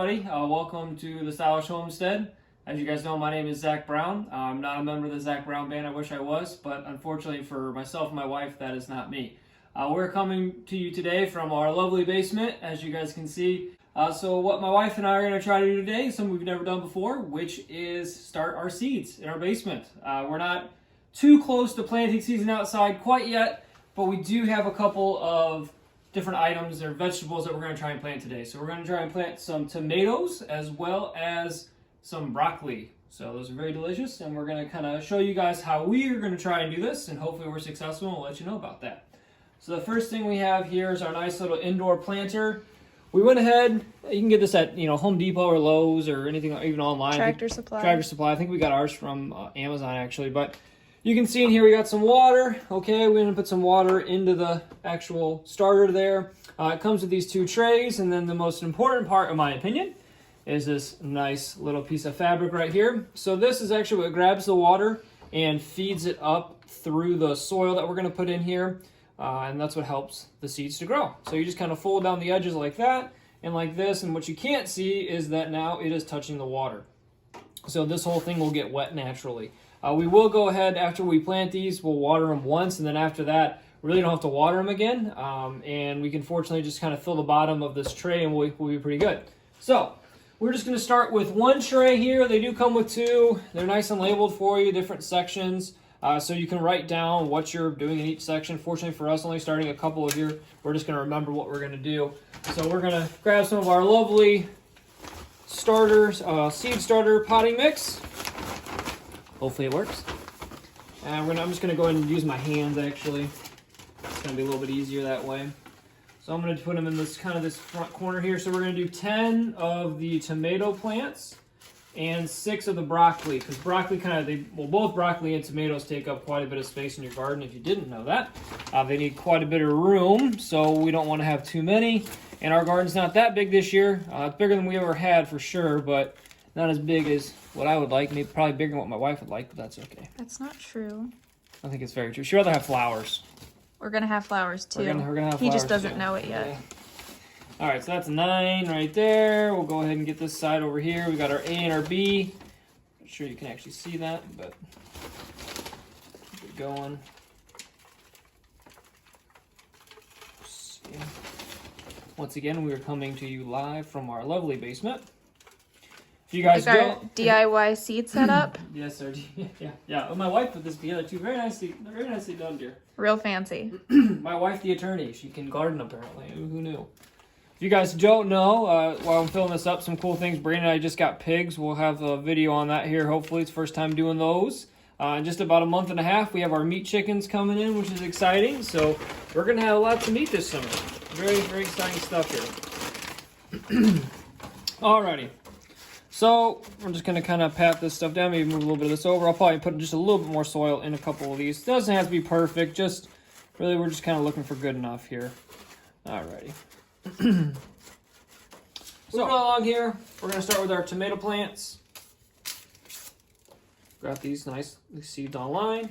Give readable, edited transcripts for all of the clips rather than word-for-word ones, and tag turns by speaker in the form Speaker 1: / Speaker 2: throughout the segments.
Speaker 1: everybody. Welcome to the Stylish Homestead. As you guys know, my name is Zach Brown. I'm not a member of the Zach Brown Band. I wish I was, but unfortunately for myself and my wife, that is not me. We're coming to you today from our lovely basement, as you guys can see. So what my wife and I are going to try to do today is something we've never done before, which is start our seeds in our basement. We're not too close to planting season outside quite yet, but we do have a couple of different items or vegetables that we're going to try and plant today. So we're going to try and plant some tomatoes as well as some broccoli. So those are very delicious, and we're going to kind of show you guys how we are going to try and do this, and hopefully we're successful, and we'll let you know about that. So the first thing we have here is our nice little indoor planter. We went ahead, you can get this at Home Depot or Lowe's or anything, even online.
Speaker 2: Tractor Supply.
Speaker 1: Tractor Supply. I think we got ours from Amazon actually, but you can see in here we got some water. Okay, we're going to put some water into the actual starter there. It comes with these two trays, and then the most important part, in my opinion, is this nice little piece of fabric right here. So this is actually what grabs the water and feeds it up through the soil that we're going to put in here, and that's what helps the seeds to grow. So you just kind of fold down the edges like that and like this, and what you can't see is that now it is touching the water. So this whole thing will get wet naturally. We will go ahead after we plant these, we'll water them once, and then after that, we really don't have to water them again. And we can fortunately just kind of fill the bottom of this tray and we'll be pretty good. So we're just going to start with one tray here. They do come with two. They're nice and labeled for you, different sections. So you can write down what you're doing in each section. Fortunately for us, only starting a couple of here, we're just going to remember what we're going to do. So we're going to grab some of our lovely starters, seed starter potting mix. Hopefully it works. And I'm just going to go ahead and use my hands actually. It's going to be a little bit easier that way. So I'm going to put them in this this front corner here. So we're going to do 10 of the tomato plants and 6 of the broccoli, because broccoli both broccoli and tomatoes take up quite a bit of space in your garden if you didn't know that. They need quite a bit of room, so we don't want to have too many. And our garden's not that big this year. It's bigger than we ever had for sure, but not as big as what I would like. Maybe probably bigger than what my wife would like, but that's okay.
Speaker 2: That's not true.
Speaker 1: I think it's very true. She'd rather have flowers.
Speaker 2: We're going to have flowers too.
Speaker 1: We're gonna have flowers
Speaker 2: he just doesn't
Speaker 1: too.
Speaker 2: know it yet.
Speaker 1: Yeah. All right, so that's 9 right there. We'll go ahead and get this side over here. We got our A and our B. Not sure you can actually see that, but keep it going. Once again, we are coming to you live from our lovely basement. If you guys
Speaker 2: like
Speaker 1: don't,
Speaker 2: our DIY seed setup.
Speaker 1: Yes, sir. Yeah. Oh, my wife put this together too. Very nicely done, dear.
Speaker 2: Real fancy.
Speaker 1: My wife, the attorney, she can garden apparently. Who knew? If you guys don't know, while I'm filling this up, some cool things. Brandon and I just got pigs. We'll have a video on that here. Hopefully, it's first time doing those. In just about a month and a half, we have our meat chickens coming in, which is exciting. So we're gonna have lots of meat this summer. Very, very exciting stuff here. Alrighty. So we're just gonna kind of pat this stuff down. Maybe move a little bit of this over. I'll probably put just a little bit more soil in a couple of these. It doesn't have to be perfect. Just really, we're just kind of looking for good enough here. Alrighty. Moving along here, we're going to start with our tomato plants. Got these nice seeds online.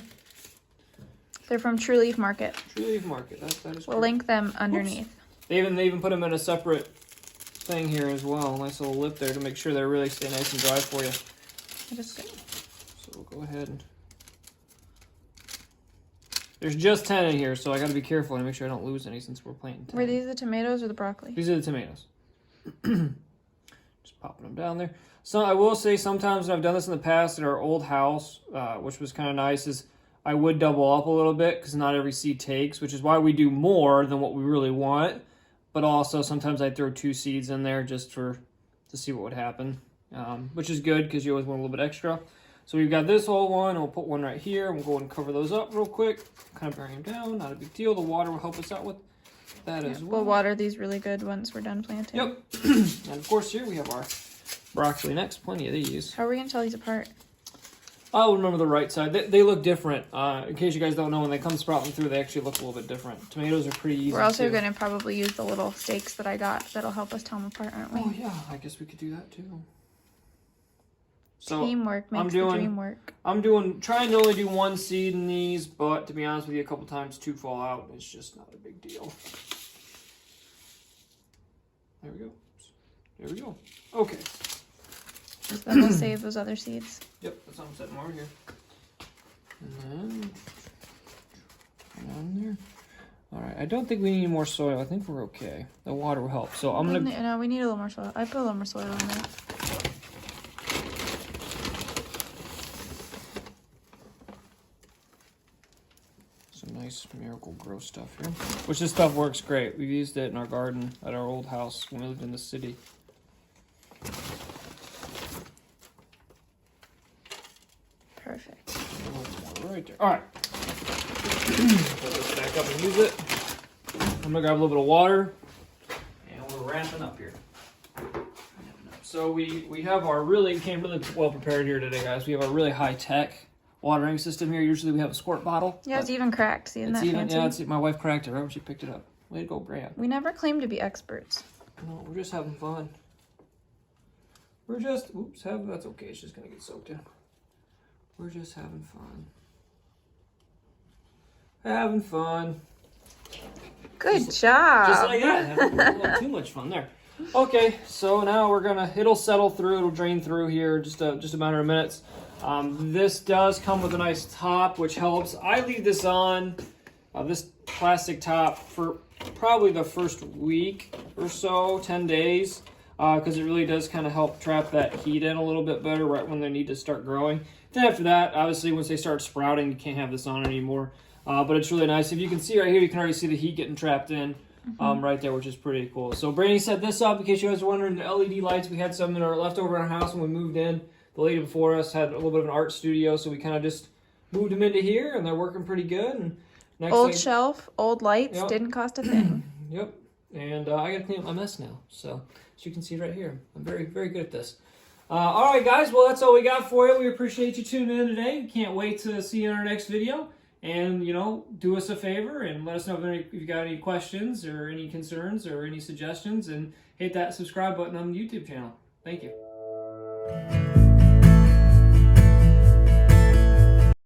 Speaker 2: They're from True Leaf Market.
Speaker 1: True Leaf Market. That is
Speaker 2: we'll link them underneath.
Speaker 1: Oops. They even put them in a separate thing here as well. Nice little lip there to make sure they really stay nice and dry for you.
Speaker 2: That is good.
Speaker 1: So we'll go ahead and... There's just 10 in here, so I got to be careful and make sure I don't lose any since we're planting 10.
Speaker 2: Were these the tomatoes or the broccoli?
Speaker 1: These are the tomatoes. Just popping them down there. So I will say sometimes, and I've done this in the past at our old house, which was kind of nice, is I would double up a little bit because not every seed takes, which is why we do more than what we really want. But also sometimes I throw 2 seeds in there just to see what would happen, which is good because you always want a little bit extra. So we've got this whole one, and we'll put one right here. We'll go ahead and cover those up real quick. Kind of bring them down, not a big deal. The water will help us out with that as well.
Speaker 2: We'll water these really good once we're done planting.
Speaker 1: Yep. And of course here we have our broccoli next. Plenty of these.
Speaker 2: How are we going to tell these apart?
Speaker 1: I'll remember the right side. They look different. In case you guys don't know, when they come sprouting through, they actually look a little bit different. Tomatoes are pretty easy.
Speaker 2: We're also going to probably use the little stakes that I got. That'll help us tell them apart, aren't we?
Speaker 1: Oh yeah, I guess we could do that too. So
Speaker 2: teamwork makes the dream work.
Speaker 1: I'm trying to only do 1 seed in these, but to be honest with you, a couple times 2 fall out. It's just not a big deal. There we go. There we go. Okay.
Speaker 2: So then we'll save those other seeds.
Speaker 1: Yep, that's what I'm setting over here. And then on there. All right, I don't think we need more soil. I think we're okay. The water will help. So I'm gonna.
Speaker 2: No, we need a little more soil. I put a little more soil in there.
Speaker 1: Some nice Miracle Grow stuff here. Which this stuff works great. We've used it in our garden at our old house when we lived in the city.
Speaker 2: Perfect.
Speaker 1: Right there. All right. Put this back up and use it. I'm gonna grab a little bit of water, and we're wrapping up here. So we have our came really well prepared here today, guys. We have a really high tech watering system here. Usually we have a squirt bottle.
Speaker 2: Yeah, it's even cracked. See, isn't that fancy?
Speaker 1: Yeah, my wife cracked it right when she picked it up. Way to go, Brad.
Speaker 2: We never claimed to be experts.
Speaker 1: No, we're just having fun. We're just, that's okay. It's just gonna get soaked in. We're just having fun. Having fun.
Speaker 2: Good job.
Speaker 1: Just like that. Having a little too much fun there. Okay, so now it'll settle through, it'll drain through here just a matter of minutes. This does come with a nice top, which helps. I leave this on, this plastic top, for probably the first week or so, 10 days, because it really does kind of help trap that heat in a little bit better right when they need to start growing. Then after that, obviously, once they start sprouting, you can't have this on anymore. But it's really nice. If you can see right here, you can already see the heat getting trapped in right there, which is pretty cool. So Brandy set this up, in case you guys are wondering, the LED lights. We had some that are left over in our house when we moved in. The lady before us had a little bit of an art studio, so we kind of just moved them into here, and they're working pretty good. And next
Speaker 2: old shelf, old lights,
Speaker 1: yep.
Speaker 2: Didn't cost a thing.
Speaker 1: Yep. And I got to clean up my mess now. So as you can see right here, I'm very, very good at this. All right, guys. Well, that's all we got for you. We appreciate you tuning in today. Can't wait to see you in our next video. And, do us a favor and let us know if you got any questions or any concerns or any suggestions. And hit that subscribe button on the YouTube channel. Thank you.